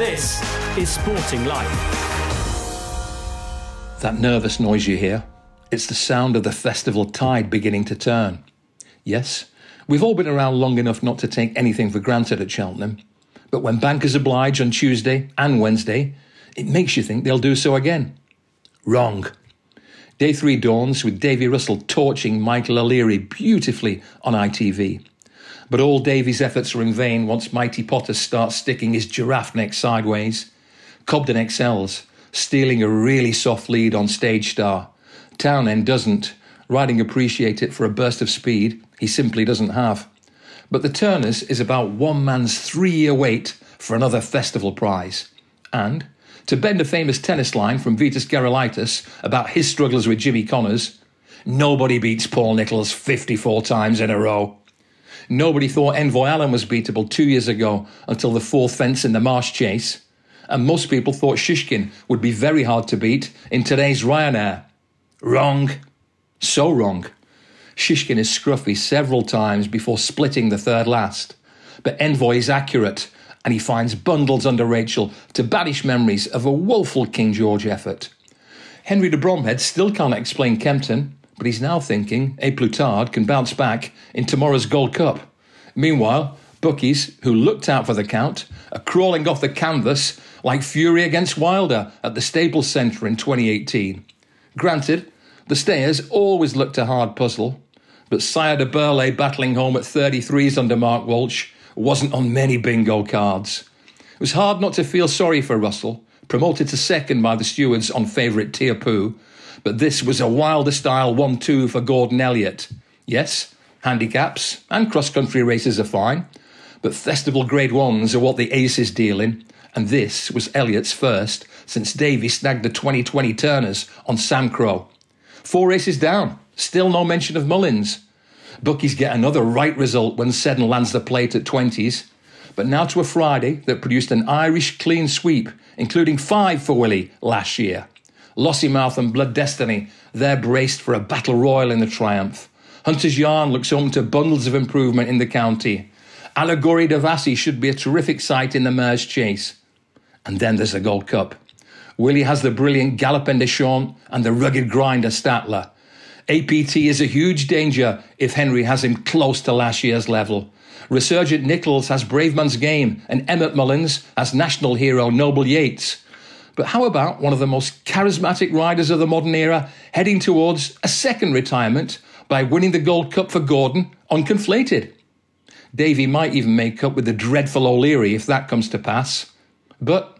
This is Sporting Life. That nervous noise you hear, it's the sound of the festival tide beginning to turn. Yes, we've all been around long enough not to take anything for granted at Cheltenham, but when bankers oblige on Tuesday and Wednesday, it makes you think they'll do so again. Wrong. Day 3 dawns with Davy Russell torching Michael O'Leary beautifully on ITV. But all Davy's efforts are in vain once Mighty Potter starts sticking his giraffe neck sideways. Cobden excels, stealing a really soft lead on Stage Star. Townend doesn't. Riding appreciate it for a burst of speed he simply doesn't have. But the Turners is about one man's 3-year wait for another festival prize. And, to bend a famous tennis line from Vitas Gerulaitis about his struggles with Jimmy Connors, nobody beats Paul Nicholls 54 times in a row. Nobody thought Envoy Allen was beatable 2 years ago until the 4th fence in the Marsh Chase. And most people thought Shishkin would be very hard to beat in today's Ryanair. Wrong. So wrong. Shishkin is scruffy several times before splitting the third last. But Envoy is accurate, and he finds bundles under Rachel to banish memories of a woeful King George effort. Henry de Bromhead still can't explain Kempton, but he's now thinking A Plutard can bounce back in tomorrow's Gold Cup. Meanwhile, bookies, who looked out for the count, are crawling off the canvas like Fury against Wilder at the Staples Centre in 2018. Granted, the stayers always looked a hard puzzle, but Sire de Burley battling home at 33s under Mark Walsh wasn't on many bingo cards. It was hard not to feel sorry for Russell, promoted to second by the stewards on favourite Teahupoo, but this was a Wilder-style 1-2 for Gordon Elliott. Yes, handicaps and cross-country races are fine, but festival Grade 1s are what the aces deal in, and this was Elliott's first since Davy snagged the 2020 Turners on Sam Crow. 4 races down, still no mention of Mullins. Bookies get another right result when Seddon lands the plate at 20s, but now to a Friday that produced an Irish clean sweep, including 5 for Willie last year. Lossiemouth and Blood Destiny, they're braced for a battle royal in the Triumph. Hunter's Yarn looks home to bundles of improvement in the county. Allegory de Vassy should be a terrific sight in the Mare's Chase. And then there's the Gold Cup. Willie has the brilliant Galopin Deschamps and the rugged grinder Statler. APT is a huge danger if Henry has him close to last year's level. Resurgent Nicholls has Braveman's Game and Emmett Mullins has national hero Noble Yates. But how about one of the most charismatic riders of the modern era heading towards a second retirement by winning the Gold Cup for Gordon on Conflated? Davy might even make up with the dreadful O'Leary if that comes to pass. But,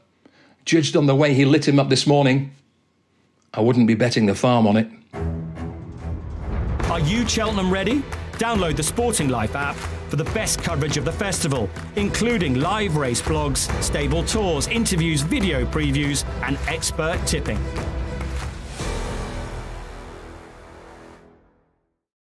judged on the way he lit him up this morning, I wouldn't be betting the farm on it. Are you Cheltenham ready? Download the Sporting Life app for the best coverage of the festival, including live race blogs, stable tours, interviews, video previews and expert tipping.